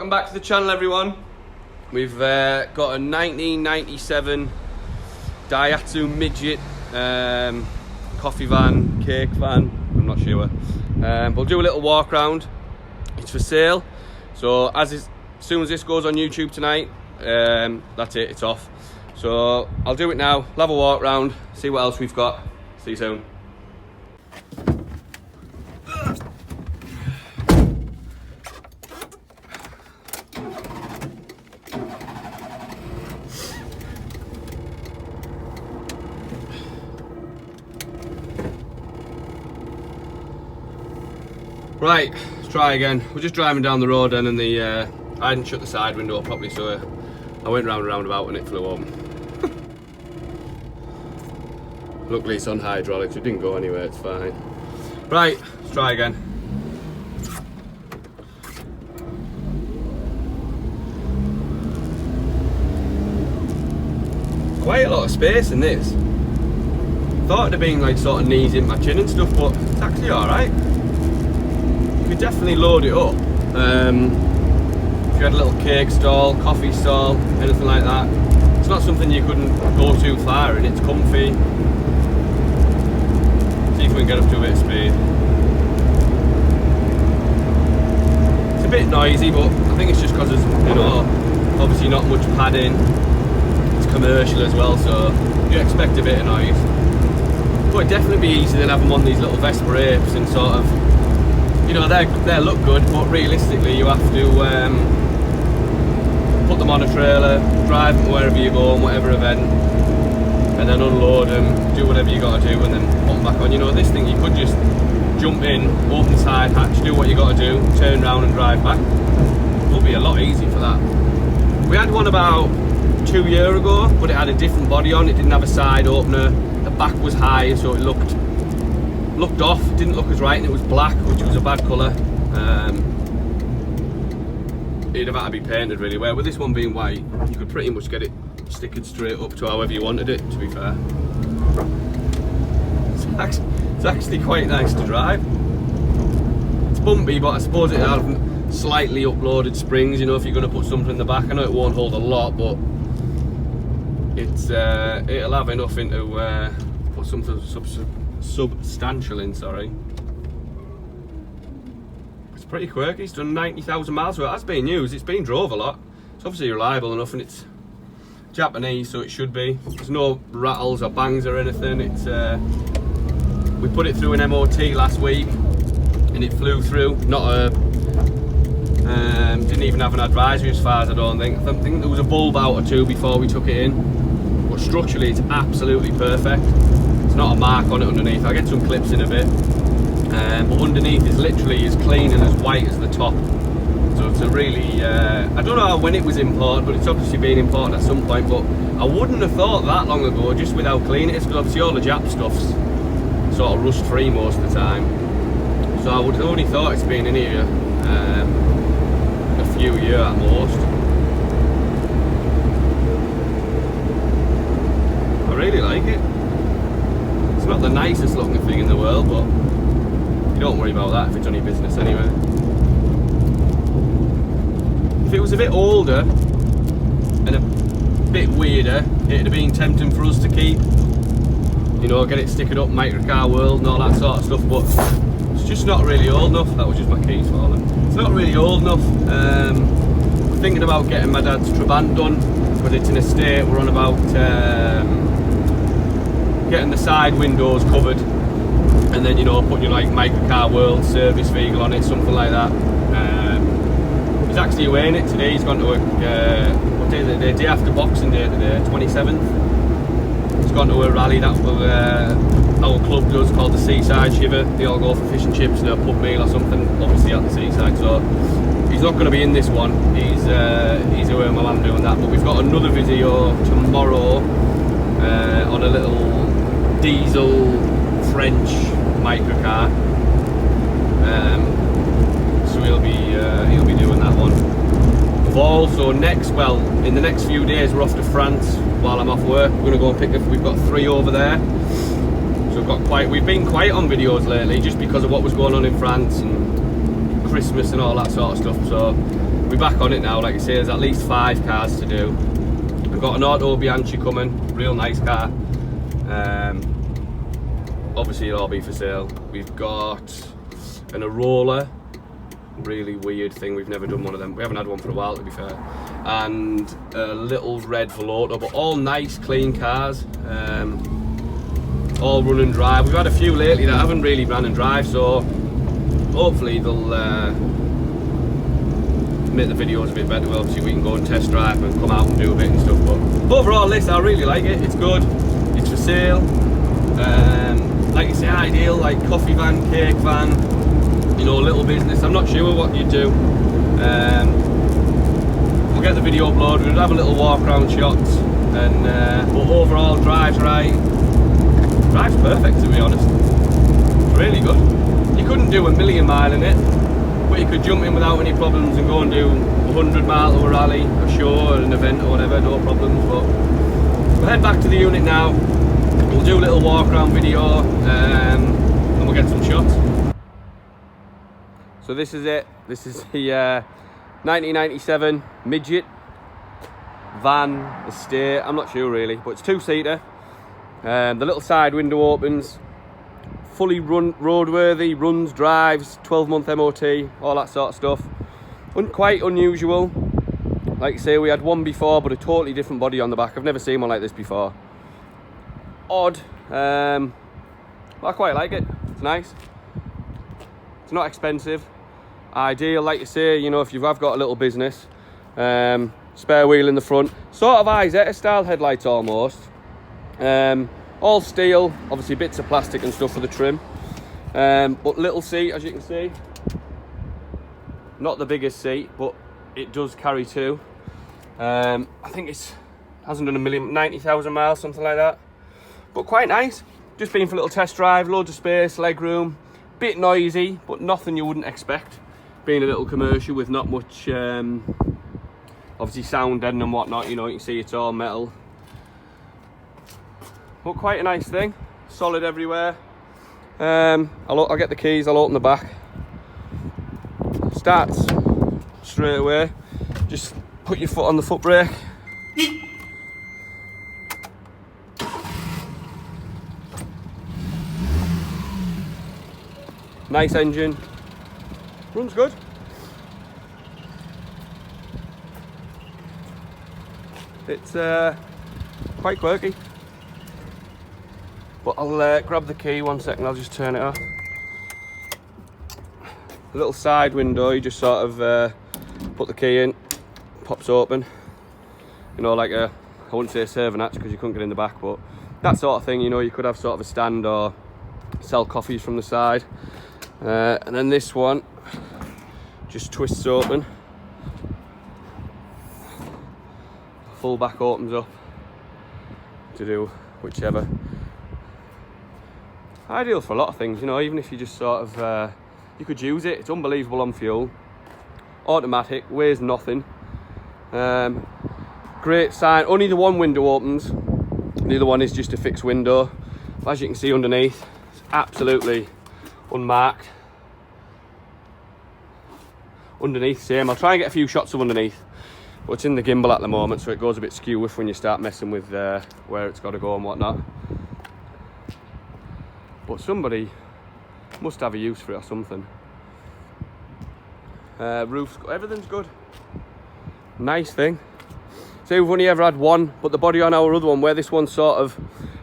Welcome back to the channel, everyone. We've got a 1997 Diahatsu Midget coffee van, cake van, I'm not sure. We'll do a little walk round. It's for sale, so as soon as this goes on YouTube tonight, that's it, it's off. So I'll do it now, have a walk round, see what else we've got. See you soon. Right, let's try again. We're just driving down the road and I hadn't shut the side window properly, so I went round and roundabout and it flew open. Luckily it's on hydraulics, it didn't go anywhere, it's fine. Right, let's try again. Quite a lot of space in this. Thought it'd have been like sort of knees in my chin and stuff, but it's actually alright. You could definitely load it up. If you had a little cake stall, coffee stall, anything like that. It's not something you couldn't go too far and it's comfy. See if we can get up to a bit of speed. It's a bit noisy, but I think it's just because there's, you know, obviously not much padding. It's commercial as well, so you expect a bit of noise. But it'd definitely be easier than having one of these little Vespa apes and sort of, you know, they look good, but realistically you have to put them on a trailer, drive them wherever you go on whatever event, and then unload them, do whatever you got to do, and then put them back on. You know, this thing you could just jump in, open the side hatch, do what you got to do, turn around and drive back. It would be a lot easier for that. We had one about 2 years ago, but it had a different body on. It didn't have a side opener. The back was high, so it looked off, didn't look as right, and it was black, which was a bad colour. It'd have had to be painted really well. With this one being white, you could pretty much get it stickered straight up to however you wanted it, to be fair. It's actually quite nice to drive. It's bumpy, but I suppose it'll have slightly uploaded springs, you know, if you're going to put something in the back. I know it won't hold a lot, but it'll have enough into put something substantial in, sorry. It's pretty quirky. It's done 90,000 miles, so it has been used. It's been drove a lot. It's obviously reliable enough, and it's Japanese, so it should be. There's no rattles or bangs or anything. It's we put it through an MOT last week and it flew through. Didn't even have an advisory as far as I don't think. I think there was a bulb out or two before we took it in, but structurally it's absolutely perfect. There's not a mark on it underneath. I'll get some clips in a bit, but underneath is literally as clean and as white as the top. So it's a really, I don't know when it was imported, but it's obviously been imported at some point, but I wouldn't have thought that long ago just without cleaning it, because obviously all the Jap stuff's sort of rust free most of the time. So I would have only thought it's been in here a few years at most. I really like it. It's not the nicest looking thing in the world, but you don't worry about that if it's on your business anyway. If it was a bit older and a bit weirder, it'd have been tempting for us to keep, you know, get it stickered up Microcar world and all that sort of stuff, but it's just not really old enough. That was just my keys falling. It's not really old enough. We're thinking about getting my dad's Trabant done, because it's in a state. We're on about getting the side windows covered, and then, you know, putting like Microcar world service vehicle on it, something like that. He's actually away in it today. He's gone to a what day is it? The day after Boxing Day today, 27th. He's gone to a rally that our club does called the Seaside Shiver. They all go for fish and chips and a pub meal or something, obviously at the seaside. So he's not going to be in this one. He's away with my mum doing that. But we've got another video tomorrow on a little diesel French microcar. So he'll be doing that one. We've also in the next few days we're off to France while I'm off work. We're going to go and pick up. We've got 3 over there. So we've been quiet on videos lately just because of what was going on in France and Christmas and all that sort of stuff. So we're back on it now. Like I say, there's at least 5 cars to do. We've got an Auto Bianchi coming, real nice car. Obviously it'll all be for sale. We've got an Arola, really weird thing, we've never done one of them. We haven't had one for a while, to be fair. And a little red Veloto, but all nice, clean cars. All run and drive. We've had a few lately that haven't really run and drive, so hopefully they'll make the videos a bit better. Obviously we can go and test drive and come out and do a bit and stuff, but overall this, I really like it. It's good, it's for sale. Like you say, ideal, like coffee van, cake van, you know, little business. I'm not sure what you do. We'll get the video uploaded, we'll have a little walk around shots, and but overall drives right. Drives perfect, to be honest. It's really good. You couldn't do a million mile in it, but you could jump in without any problems and go and do 100 mile to a rally, a show, or an event or whatever, no problems. But we'll head back to the unit now. We'll do a little walk around video, and we'll get some shots. So this is it. This is the 1997 Midget van estate. I'm not sure really, but it's 2-seater. The little side window opens, fully roadworthy, runs, drives, 12-month MOT, all that sort of stuff. Quite unusual. Like I say, we had one before, but a totally different body on the back. I've never seen one like this before. Odd, but I quite like it. It's nice. It's not expensive. Ideal, like you say, you know, if you have got a little business. Spare wheel in the front. Sort of Isetta style headlights almost. All steel, obviously bits of plastic and stuff for the trim. But little seat, as you can see. Not the biggest seat, but it does carry 2. I think it hasn't done 90,000 miles, something like that. But quite nice. Just been for a little test drive, loads of space, leg room. Bit noisy, but nothing you wouldn't expect. Being a little commercial with not much, obviously sound deadening and whatnot. You know, you can see it's all metal. But quite a nice thing. Solid everywhere. I'll get the keys, I'll open the back. Starts straight away. Just put your foot on the foot brake. Nice engine. Runs good. It's quite quirky. But I'll grab the key 1 second, I'll just turn it off. A little side window, you just sort of put the key in, pops open. You know, like I wouldn't say a serving hatch because you couldn't get in the back, but that sort of thing, you know, you could have sort of a stand or sell coffees from the side. And then this one just twists open. Full back opens up to do whichever. Ideal for a lot of things, you know, even if you just sort of, you could use it. It's unbelievable on fuel. Automatic, weighs nothing. Great sign, only the one window opens. The other one is just a fixed window. As you can see underneath, it's absolutely unmarked. Underneath, same. I'll try and get a few shots of underneath. But it's in the gimbal at the moment, so it goes a bit skew when you start messing with where it's got to go and whatnot. But somebody must have a use for it or something. Roof's, everything's good. Nice thing. See, we've only ever had one, but the body on our other one, where this one's sort of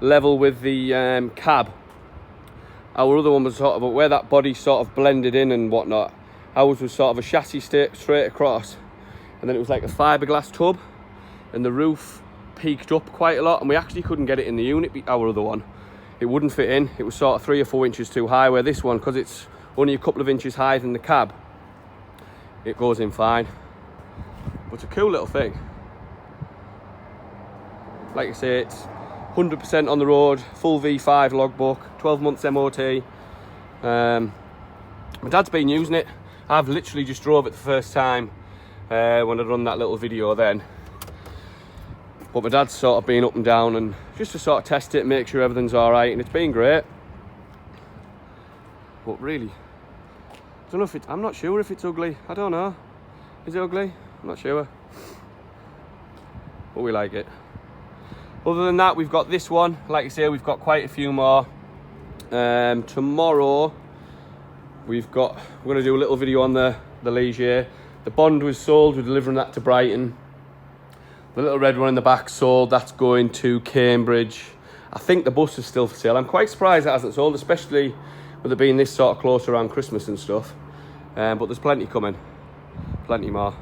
level with the cab, our other one was sort of, where that body sort of blended in and whatnot, ours was sort of a chassis straight across, and then it was like a fiberglass tub, and the roof peaked up quite a lot, and we actually couldn't get it in the unit, our other one. It wouldn't fit in. It was sort of 3 or 4 inches too high, where this one, because it's only a couple of inches higher than the cab, it goes in fine. But it's a cool little thing. Like I say, it's 100% on the road, full V5 logbook, 12 months MOT. My dad's been using it. I've literally just drove it the first time when I'd run that little video then. But my dad's sort of been up and down and just to sort of test it, make sure everything's all right, and it's been great. But really, I don't know if it's, I'm not sure if it's ugly. I don't know. Is it ugly? I'm not sure. But we like it. Other than that, we've got this one. Like I say, we've got quite a few more. Tomorrow, we're going to do a little video on the Ligier. The Bond was sold. We're delivering that to Brighton. The little red one in the back sold. That's going to Cambridge. I think the bus is still for sale. I'm quite surprised it hasn't sold, especially with it being this sort of close around Christmas and stuff. But there's plenty coming. Plenty more.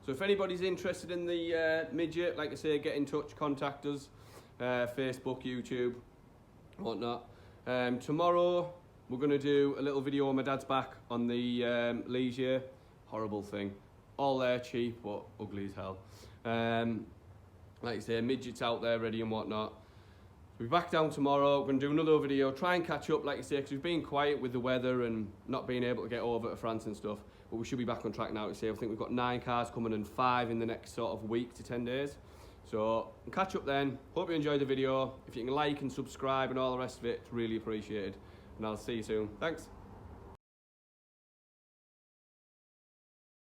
So if anybody's interested in the Midget, like I say, get in touch, contact us. Facebook, YouTube, whatnot. Tomorrow, we're going to do a little video on my dad's back on the Ligier. Horrible thing. All there cheap, but ugly as hell. Like I say, Midget's out there ready and whatnot. We'll be back down tomorrow. We're going to do another video, try and catch up, like I say, because we've been quiet with the weather and not being able to get over to France and stuff. But we should be back on track now, to say. I think we've got 9 cars coming and 5 in the next sort of week to 10 days. So, we'll catch up then. Hope you enjoyed the video. If you can like and subscribe and all the rest of it, it's really appreciated. And I'll see you soon. Thanks.